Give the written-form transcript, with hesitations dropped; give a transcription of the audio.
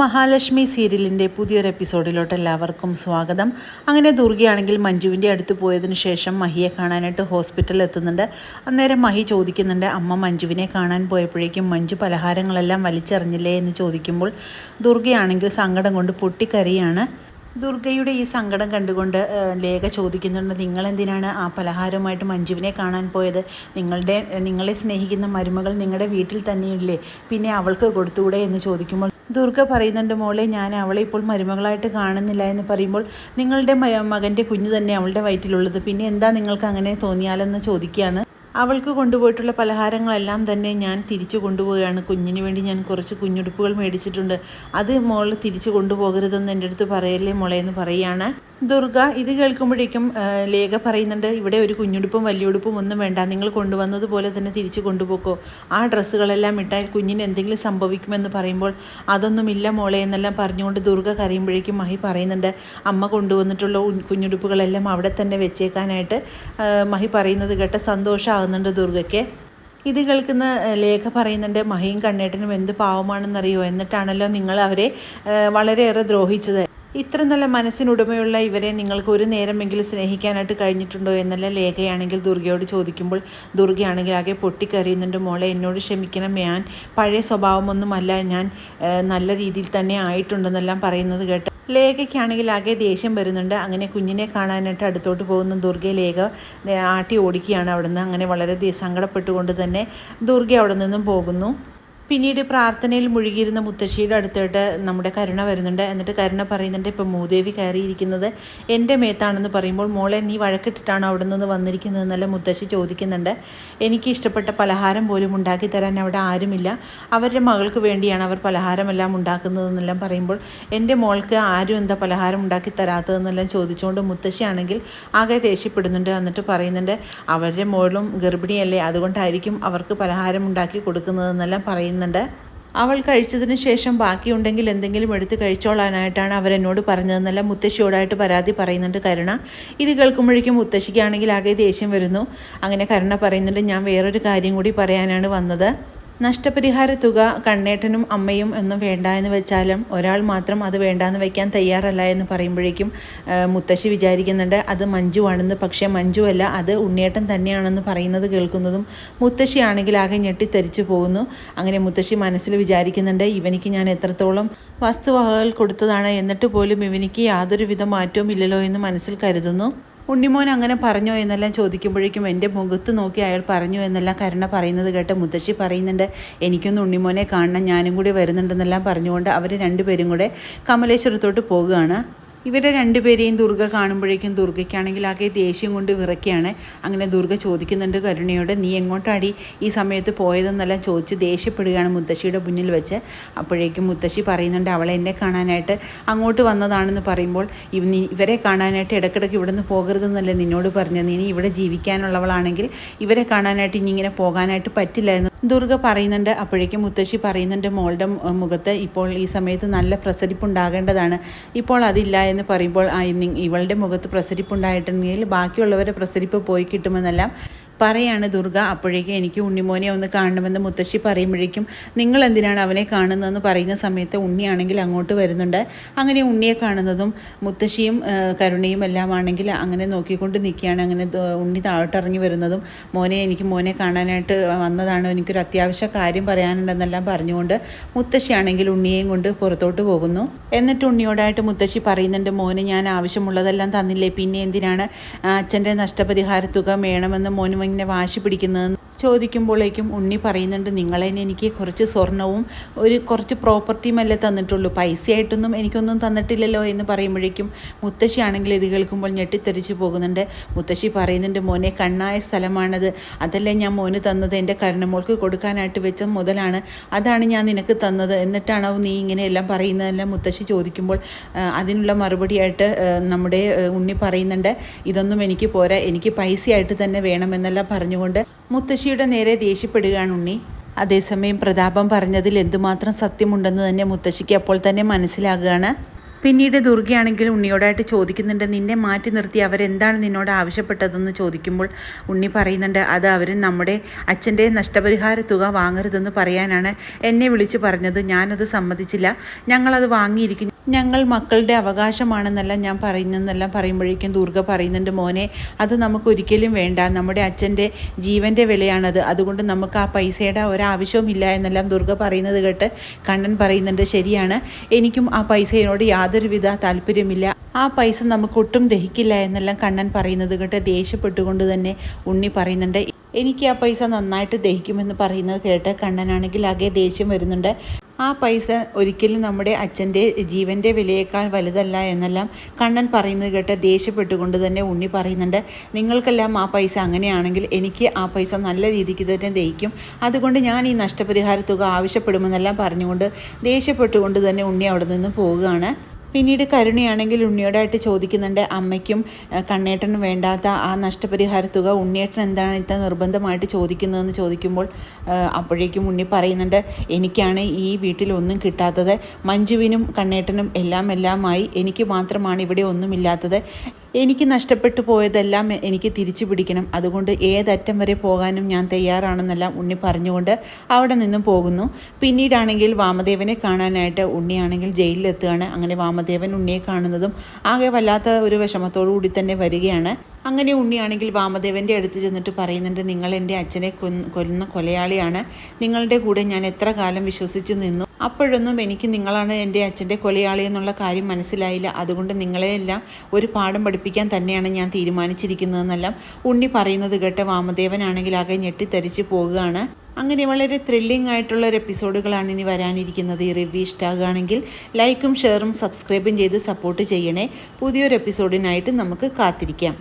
മഹാലക്ഷ്മി സീരിയലിൻ്റെ പുതിയൊരു എപ്പിസോഡിലോട്ട് എല്ലാവർക്കും സ്വാഗതം. അങ്ങനെ ദുർഗയാണെങ്കിൽ മഞ്ജുവിൻ്റെ അടുത്ത് പോയതിനു ശേഷം മഹിയെ കാണാനായിട്ട് ഹോസ്പിറ്റലിൽ എത്തുന്നുണ്ട്. അന്നേരം മഹി ചോദിക്കുന്നുണ്ട്, അമ്മ മഞ്ജുവിനെ കാണാൻ പോയപ്പോഴേക്കും മഞ്ജു പലഹാരങ്ങളെല്ലാം വലിച്ചെറിഞ്ഞില്ലേ എന്ന് ചോദിക്കുമ്പോൾ ദുർഗയാണെങ്കിൽ സങ്കടം കൊണ്ട് പൊട്ടിക്കരയാണ്. ദുർഗയുടെ ഈ സങ്കടം കണ്ടുകൊണ്ട് ലേഖ ചോദിക്കുന്നുണ്ട്, നിങ്ങളെന്തിനാണ് ആ പലഹാരവുമായിട്ട് മഞ്ജുവിനെ കാണാൻ പോയത്? നിങ്ങളെ സ്നേഹിക്കുന്ന മരുമകൾ നിങ്ങളുടെ വീട്ടിൽ തന്നെയില്ലേ, പിന്നെ അവൾക്ക് കൊടുത്തുകൂടെ എന്ന് ചോദിക്കുമ്പോൾ ദുർഗ പറയുന്നുണ്ട്, മോളെ ഞാൻ അവളെ ഇപ്പോൾ മരുമകളായിട്ട് കാണുന്നില്ല എന്ന് പറയുമ്പോൾ നിങ്ങളുടെ മകൻ്റെ കുഞ്ഞ് തന്നെ അവളുടെ വയറ്റിലുള്ളത്, പിന്നെ എന്താ നിങ്ങൾക്ക് അങ്ങനെ തോന്നിയാലെന്ന് ചോദിക്കുകയാണ്. അവൾക്ക് കൊണ്ടുപോയിട്ടുള്ള പലഹാരങ്ങളെല്ലാം തന്നെ ഞാൻ തിരിച്ചു കൊണ്ടുപോവുകയാണ്. കുഞ്ഞിന് വേണ്ടി ഞാൻ കുറച്ച് കുഞ്ഞുടുപ്പുകൾ മേടിച്ചിട്ടുണ്ട്, അത് മോൾ തിരിച്ചു കൊണ്ടുപോകരുതെന്ന് എൻ്റെ അടുത്ത് പറയല്ലേ മോളെ എന്ന് പറയുകയാണ് ദുർഗ. ഇത് കേൾക്കുമ്പോഴേക്കും ലേഖ പറയുന്നുണ്ട്, ഇവിടെ ഒരു കുഞ്ഞുടുപ്പും വലിയുടുപ്പും ഒന്നും വേണ്ട, നിങ്ങൾ കൊണ്ടുവന്നതുപോലെ തന്നെ തിരിച്ചു കൊണ്ടുപോക്കോ. ആ ഡ്രസ്സുകളെല്ലാം ഇട്ടാൽ കുഞ്ഞിന് എന്തെങ്കിലും സംഭവിക്കുമെന്ന് പറയുമ്പോൾ അതൊന്നുമില്ല മോളെ എന്നെല്ലാം പറഞ്ഞുകൊണ്ട് ദുർഗ കരയുമ്പോഴേക്കും മഹി പറയുന്നുണ്ട്, അമ്മ കൊണ്ടുവന്നിട്ടുള്ള കുഞ്ഞുടുപ്പുകളെല്ലാം അവിടെ തന്നെ വെച്ചേക്കാനായിട്ട് മഹി പറയുന്നത് കേട്ട് സന്തോഷമാകുന്നുണ്ട് ദുർഗയ്ക്ക്. ഇത് കേൾക്കുന്ന ലേഖ പറയുന്നുണ്ട്, മഹിയും കണ്ണേട്ടനും എന്ത് പാവമാണെന്നറിയോ, എന്നിട്ടാണല്ലോ നിങ്ങൾ അവരെ വളരെയേറെ ദ്രോഹിച്ചത്. ഇത്ര നല്ല മനസ്സിനുടമയുള്ള ഇവരെ നിങ്ങൾക്ക് ഒരു നേരമെങ്കിലും സ്നേഹിക്കാനായിട്ട് കഴിഞ്ഞിട്ടുണ്ടോ എന്നല്ല ലേഖയാണെങ്കിൽ ദുർഗയോട് ചോദിക്കുമ്പോൾ ദുർഗയാണെങ്കിൽ ആകെ പൊട്ടിക്കറിയുന്നുണ്ട്, മോളെ എന്നോട് ക്ഷമിക്കണം, ഞാൻ പഴയ സ്വഭാവമൊന്നുമല്ല, ഞാൻ നല്ല രീതിയിൽ തന്നെ ആയിട്ടുണ്ടെന്നെല്ലാം പറയുന്നത് കേട്ട് ലേഖയ്ക്കാണെങ്കിൽ ആകെ ദേഷ്യം വരുന്നുണ്ട്. അങ്ങനെ കുഞ്ഞിനെ കാണാനായിട്ട് അടുത്തോട്ട് പോകുന്ന ദുർഗയെ ലേഖ ആട്ടി ഓടിക്കുകയാണ് അവിടുന്ന്. അങ്ങനെ വളരെ സങ്കടപ്പെട്ടുകൊണ്ട് തന്നെ ദുർഗ അവിടെ നിന്നും പോകുന്നു. പിന്നീട് പ്രാർത്ഥനയിൽ മുഴുകിയിരുന്ന മുത്തശ്ശിയുടെ അടുത്തോട്ട് നമ്മുടെ കരുണ വരുന്നുണ്ട്. എന്നിട്ട് കരുണ പറയുന്നുണ്ട്, ഇപ്പം മൂദേവി കയറിയിരിക്കുന്നത് എൻ്റെ മേത്താണെന്ന് പറയുമ്പോൾ മോളെ നീ വഴക്കിട്ടിട്ടാണോ അവിടെ നിന്ന് വന്നിരിക്കുന്നതെന്നല്ല മുത്തശ്ശി ചോദിക്കുന്നുണ്ട്. എനിക്ക് ഇഷ്ടപ്പെട്ട പലഹാരം പോലും ഉണ്ടാക്കി തരാൻ അവിടെ ആരുമില്ല, അവരുടെ മകൾക്ക് വേണ്ടിയാണ് അവർ പലഹാരമെല്ലാം ഉണ്ടാക്കുന്നതെന്നെല്ലാം പറയുമ്പോൾ എൻ്റെ മോൾക്ക് ആരും എന്താ പലഹാരം ഉണ്ടാക്കി തരാത്തതെന്നെല്ലാം ചോദിച്ചുകൊണ്ട് മുത്തശ്ശിയാണെങ്കിൽ ആകെ ദേഷ്യപ്പെടുന്നുണ്ട്. എന്നിട്ട് പറയുന്നുണ്ട്, അവരുടെ മോളും ഗർഭിണിയല്ലേ, അതുകൊണ്ടായിരിക്കും അവർക്ക് പലഹാരം ഉണ്ടാക്കി കൊടുക്കുന്നതെന്നെല്ലാം പറയുന്നുണ്ട്. അവൾ കഴിച്ചതിന് ശേഷം ബാക്കിയുണ്ടെങ്കിൽ എന്തെങ്കിലും എടുത്ത് കഴിച്ചോളാനായിട്ടാണ് അവരെന്നോട് പറഞ്ഞതെന്നെല്ലാം മുത്തശ്ശിയോടായിട്ട് പരാതി പറയുന്നുണ്ട് കരുണ. ഇത് കേൾക്കുമ്പോഴേക്കും മുത്തശ്ശിക്കാണെങ്കിൽ ആകെ ദേഷ്യം വരുന്നു. അങ്ങനെ കരുണ പറയുന്നുണ്ട്, ഞാൻ വേറൊരു കാര്യം കൂടി പറയാനാണ് വന്നത്. നഷ്ടപരിഹാര തുക കണ്ണേട്ടനും അമ്മയും ഒന്നും വേണ്ട എന്ന് വെച്ചാലും ഒരാൾ മാത്രം അത് വേണ്ടാന്ന് വയ്ക്കാൻ തയ്യാറല്ല എന്ന് പറയുമ്പോഴേക്കും മുത്തശ്ശി വിചാരിക്കുന്നുണ്ട് അത് മഞ്ജു ആണെന്ന്. പക്ഷേ മഞ്ജു അല്ല, അത് ഉണ്ണിയേട്ടൻ തന്നെയാണെന്ന് പറയുന്നത് കേൾക്കുന്നതും മുത്തശ്ശിയാണെങ്കിൽ ആകെ ഞെട്ടിത്തെറിച്ചു പോകുന്നു. അങ്ങനെ മുത്തശ്ശി മനസ്സിൽ വിചാരിക്കുന്നുണ്ട്, ഇവനിക്ക് ഞാൻ എത്രത്തോളം വസ്തുവകകൾ കൊടുത്തതാണ്, എന്നിട്ട് പോലും ഇവനിക്ക് യാതൊരുവിധ മാറ്റവും ഇല്ലല്ലോ എന്ന് മനസ്സിൽ കരുതുന്നു. ഉണ്ണിമോൻ അങ്ങനെ പറഞ്ഞോ എന്നെല്ലാം ചോദിക്കുമ്പോഴേക്കും എൻ്റെ മുഖത്ത് നോക്കി അയാൾ പറഞ്ഞു എന്നെല്ലാം കരുണ പറയുന്നത് കേട്ട് മുത്തശ്ശി പറയുന്നുണ്ട്, എനിക്കൊന്ന് ഉണ്ണിമോനെ കാണണം, ഞാനും കൂടി വരുന്നുണ്ടെന്നെല്ലാം പറഞ്ഞുകൊണ്ട് അവർ രണ്ടുപേരും കൂടെ കമലേശ്വരത്തോട്ട് പോകുകയാണ്. ഇവരെ രണ്ടുപേരെയും ദുർഗ കാണുമ്പോഴേക്കും ദുർഗയ്ക്കാണെങ്കിൽ ആകെ ദേഷ്യം കൊണ്ട് വിറയ്ക്കുകയാണ്. അങ്ങനെ ദുർഗ ചോദിക്കുന്നുണ്ട് കരുണയോട്, നീ എങ്ങോട്ടാടി ഈ സമയത്ത് പോയതെന്നെല്ലാം ചോദിച്ച് ദേഷ്യപ്പെടുകയാണ് മുത്തശ്ശിയുടെ മുന്നിൽ വെച്ച്. അപ്പോഴേക്കും മുത്തശ്ശി പറയുന്നുണ്ട്, അവളെ എന്നെ കാണാനായിട്ട് അങ്ങോട്ട് വന്നതാണെന്ന് പറയുമ്പോൾ ഇവരെ കാണാനായിട്ട് ഇടയ്ക്കിടയ്ക്ക് ഇവിടെ നിന്ന് പോകരുതെന്നല്ലേ നിന്നോട് പറഞ്ഞത്, നീ ഇവിടെ ജീവിക്കാനുള്ളവളാണെങ്കിൽ ഇവരെ കാണാനായിട്ട് ഇനി ഇങ്ങനെ പോകാനായിട്ട് പറ്റില്ല എന്ന് ദുർഗ പറയുന്നുണ്ട്. അപ്പോഴേക്കും മുത്തശ്ശി പറയുന്നുണ്ട്, മോളുടെ മുഖത്ത് ഇപ്പോൾ ഈ സമയത്ത് നല്ല പ്രസരിപ്പുണ്ടാകേണ്ടതാണ്, ഇപ്പോൾ അതില്ല എന്ന് പറയുമ്പോൾ ഇവളുടെ മുഖത്ത് പ്രസരിപ്പുണ്ടായിട്ടുണ്ടെങ്കിൽ ബാക്കിയുള്ളവരുടെ പ്രസരിപ്പ് പോയി കിട്ടുമെന്നെല്ലാം പറയാണ് ദുർഗ. അപ്പോഴേക്കും എനിക്ക് ഉണ്ണിമോനെ ഒന്ന് കാണണമെന്ന് മുത്തശ്ശി പറയുമ്പോഴേക്കും നിങ്ങൾ എന്തിനാണ് അവനെ കാണുന്നതെന്ന് പറയുന്ന സമയത്ത് ഉണ്ണിയാണെങ്കിൽ അങ്ങോട്ട് വരുന്നുണ്ട്. അങ്ങനെ ഉണ്ണിയെ കാണുന്നതും മുത്തശ്ശിയും കരുണയും എല്ലാം ആണെങ്കിൽ അങ്ങനെ നോക്കിക്കൊണ്ട് നിൽക്കുകയാണ്. അങ്ങനെ ഉണ്ണി താഴോട്ടിറങ്ങി വരുന്നതും എനിക്ക് മോനെ കാണാനായിട്ട് വന്നതാണ്, എനിക്കൊരു അത്യാവശ്യ കാര്യം പറയാനുണ്ടെന്നെല്ലാം പറഞ്ഞുകൊണ്ട് മുത്തശ്ശിയാണെങ്കിൽ ഉണ്ണിയെയും കൊണ്ട് പുറത്തോട്ട് പോകുന്നു. എന്നിട്ട് ഉണ്ണിയോടായിട്ട് മുത്തശ്ശി പറയുന്നുണ്ട്, മോന് ഞാൻ ആവശ്യമുള്ളതെല്ലാം തന്നില്ലേ, പിന്നെ എന്തിനാണ് അച്ഛൻ്റെ നഷ്ടപരിഹാര തുക വേണമെന്ന് മോന് ഇങ്ങനെ വാശി പിടിക്കുന്നതെന്ന് ചോദിക്കുമ്പോഴേക്കും ഉണ്ണി പറയുന്നുണ്ട്, നിങ്ങളതിന് എനിക്ക് കുറച്ച് സ്വർണവും കുറച്ച് പ്രോപ്പർട്ടിയും അല്ലേ തന്നിട്ടുള്ളൂ, പൈസയായിട്ടൊന്നും എനിക്കൊന്നും തന്നിട്ടില്ലല്ലോ എന്ന് പറയുമ്പോഴേക്കും മുത്തശ്ശിയാണെങ്കിൽ ഇത് കേൾക്കുമ്പോൾ ഞെട്ടിത്തെറിച്ച് പോകുന്നുണ്ട്. മുത്തശ്ശി പറയുന്നുണ്ട്, മോനെ കണ്ണായ സ്ഥലമാണത്, അതല്ലേ ഞാൻ മോന് തന്നത്, എൻ്റെ കരുണമോൾക്ക് കൊടുക്കാനായിട്ട് വെച്ച മുതലാണ്, അതാണ് ഞാൻ നിനക്ക് തന്നത്, എന്നിട്ടാണോ നീ ഇങ്ങനെയെല്ലാം പറയുന്നതെല്ലാം മുത്തശ്ശി ചോദിക്കുമ്പോൾ അതിനുള്ള മറുപടിയായിട്ട് നമ്മുടെ ഉണ്ണി പറയുന്നുണ്ട്, ഇതൊന്നും എനിക്ക് പോരാ, എനിക്ക് പൈസയായിട്ട് തന്നെ വേണമെന്നെല്ലാം പറഞ്ഞുകൊണ്ട് മുത്തശ്ശിയുടെ നേരെ ദേഷ്യപ്പെടുകയാണ് ഉണ്ണി. അതേസമയം പ്രതാപം പറഞ്ഞതിൽ എന്തുമാത്രം സത്യമുണ്ടെന്ന് തന്നെ മുത്തശ്ശിക്ക് അപ്പോൾ തന്നെ മനസ്സിലാകുകയാണ്. പിന്നീട് ദുർഗയാണെങ്കിൽ ഉണ്ണിയോടായിട്ട് ചോദിക്കുന്നുണ്ട്, നിന്നെ മാറ്റി നിർത്തി അവരെന്താണ് നിന്നോട് ആവശ്യപ്പെട്ടതെന്ന് ചോദിക്കുമ്പോൾ ഉണ്ണി പറയുന്നുണ്ട്, അത് അവർ നമ്മുടെ അച്ഛൻ്റെ നഷ്ടപരിഹാര തുക വാങ്ങരുതെന്ന് പറയാനാണ് എന്നെ വിളിച്ച് പറഞ്ഞത്. ഞാനത് സമ്മതിച്ചില്ല. ഞങ്ങളത് വാങ്ങിയിരിക്കുന്നു. ഞങ്ങൾ മക്കളുടെ അവകാശമാണെന്നെല്ലാം ഞാൻ പറയുന്നതെന്നെല്ലാം പറയുമ്പോഴേക്കും ദുർഗ പറയുന്നുണ്ട്, മോനെ അത് നമുക്കൊരിക്കലും വേണ്ട. നമ്മുടെ അച്ഛൻ്റെ ജീവൻ്റെ വിലയാണത്. അതുകൊണ്ട് നമുക്ക് ആ പൈസയുടെ ഒരാവശ്യവുമില്ല എന്നെല്ലാം ദുർഗ പറയുന്നത് കേട്ട് കണ്ണൻ പറയുന്നുണ്ട്, ശരിയാണ്, എനിക്കും ആ പൈസയോട് യാതൊരുവിധ താല്പര്യമില്ല. ആ പൈസ നമുക്ക് ഒട്ടും ദഹിക്കില്ല എന്നെല്ലാം കണ്ണൻ പറയുന്നത് കേട്ട് ദേഷ്യപ്പെട്ടുകൊണ്ട് തന്നെ ഉണ്ണി പറയുന്നുണ്ട്, എനിക്ക് ആ പൈസ നന്നായിട്ട് ദഹിക്കുമെന്ന് പറയുന്നത് കേട്ട് കണ്ണനാണെങ്കിൽ ആകെ ദേഷ്യം വരുന്നുണ്ട്. ആ പൈസ ഒരിക്കലും നമ്മുടെ അച്ഛൻ്റെ ജീവൻ്റെ വിലയേക്കാൾ വലുതല്ല എന്നെല്ലാം കണ്ണൻ പറയുന്നത് കേട്ട് ദേഷ്യപ്പെട്ടുകൊണ്ട് തന്നെ ഉണ്ണി പറയുന്നുണ്ട്, നിങ്ങൾക്കെല്ലാം ആ പൈസ അങ്ങനെയാണെങ്കിൽ എനിക്ക് ആ പൈസ നല്ല രീതിക്ക് തന്നെ ദഹിക്കും. അതുകൊണ്ട് ഞാൻ ഈ നഷ്ടപരിഹാര തുക ആവശ്യപ്പെടുമെന്നെല്ലാം പറഞ്ഞുകൊണ്ട് ദേഷ്യപ്പെട്ടുകൊണ്ട് തന്നെ ഉണ്ണി അവിടെ നിന്ന് പോവുകയാണ്. പിന്നീട് കരുണയാണെങ്കിൽ ഉണ്ണിയോടായിട്ട് ചോദിക്കുന്നുണ്ട്, അമ്മയ്ക്കും കണ്ണേട്ടനും വേണ്ടാത്ത ആ നഷ്ടപരിഹാര തുക ഉണ്ണിയേട്ടൻ എന്താണ് ഇത്ര നിർബന്ധമായിട്ട് ചോദിക്കുന്നതെന്ന് ചോദിക്കുമ്പോൾ അപ്പോഴേക്കും ഉണ്ണി പറയുന്നുണ്ട്, എനിക്കാണ് ഈ വീട്ടിലൊന്നും കിട്ടാത്തത്. മഞ്ജുവിനും കണ്ണേട്ടനും എല്ലാമായി എനിക്ക് മാത്രമാണ് ഇവിടെ ഒന്നുമില്ലാത്തത്. എനിക്ക് നഷ്ടപ്പെട്ടു പോയതെല്ലാം എനിക്ക് തിരിച്ചു പിടിക്കണം. അതുകൊണ്ട് ഏതറ്റം വരെ പോകാനും ഞാൻ തയ്യാറാണെന്നെല്ലാം ഉണ്ണി പറഞ്ഞുകൊണ്ട് അവിടെ നിന്നും പോകുന്നു. പിന്നീടാണെങ്കിൽ വാമദേവനെ കാണാനായിട്ട് ഉണ്ണിയാണെങ്കിൽ ജയിലിലെത്തുകയാണ്. അങ്ങനെ വാമദേവൻ ഉണ്ണിയെ കാണുന്നതും ആകെ വല്ലാത്ത ഒരു വിഷമത്തോടു കൂടി തന്നെ വരികയാണ്. അങ്ങനെ ഉണ്ണിയാണെങ്കിൽ വാമദേവൻ്റെ അടുത്ത് ചെന്നിട്ട് പറയുന്നുണ്ട്, നിങ്ങൾ എൻ്റെ അച്ഛനെ കൊല്ലുന്ന കൊലയാളിയാണ്. നിങ്ങളുടെ കൂടെ ഞാൻ എത്ര കാലം വിശ്വസിച്ച് നിന്നു. അപ്പോഴൊന്നും എനിക്ക് നിങ്ങളാണ് എൻ്റെ അച്ഛൻ്റെ കൊലയാളി എന്നുള്ള കാര്യം മനസ്സിലായില്ല. അതുകൊണ്ട് നിങ്ങളെയെല്ലാം ഒരു പാഠം പഠിപ്പിക്കാൻ തന്നെയാണ് ഞാൻ തീരുമാനിച്ചിരിക്കുന്നതെന്നെല്ലാം ഉണ്ണി പറയുന്നത് കേട്ട് വാമദേവനാണെങ്കിൽ ആകെ ഞെട്ടിത്തരിച്ച് പോകുകയാണ്. അങ്ങനെ വളരെ ത്രില്ലിംഗ് ആയിട്ടുള്ള ഒരു എപ്പിസോഡുകളാണ് ഇനി വരാനിരിക്കുന്നത്. ഈ റിവ്യൂ ഇഷ്ടമാകുകയാണെങ്കിൽ ലൈക്കും ഷെയറും സബ്സ്ക്രൈബും ചെയ്ത് സപ്പോർട്ട് ചെയ്യണേ. പുതിയൊരു എപ്പിസോഡിനായിട്ട് നമുക്ക് കാത്തിരിക്കാം.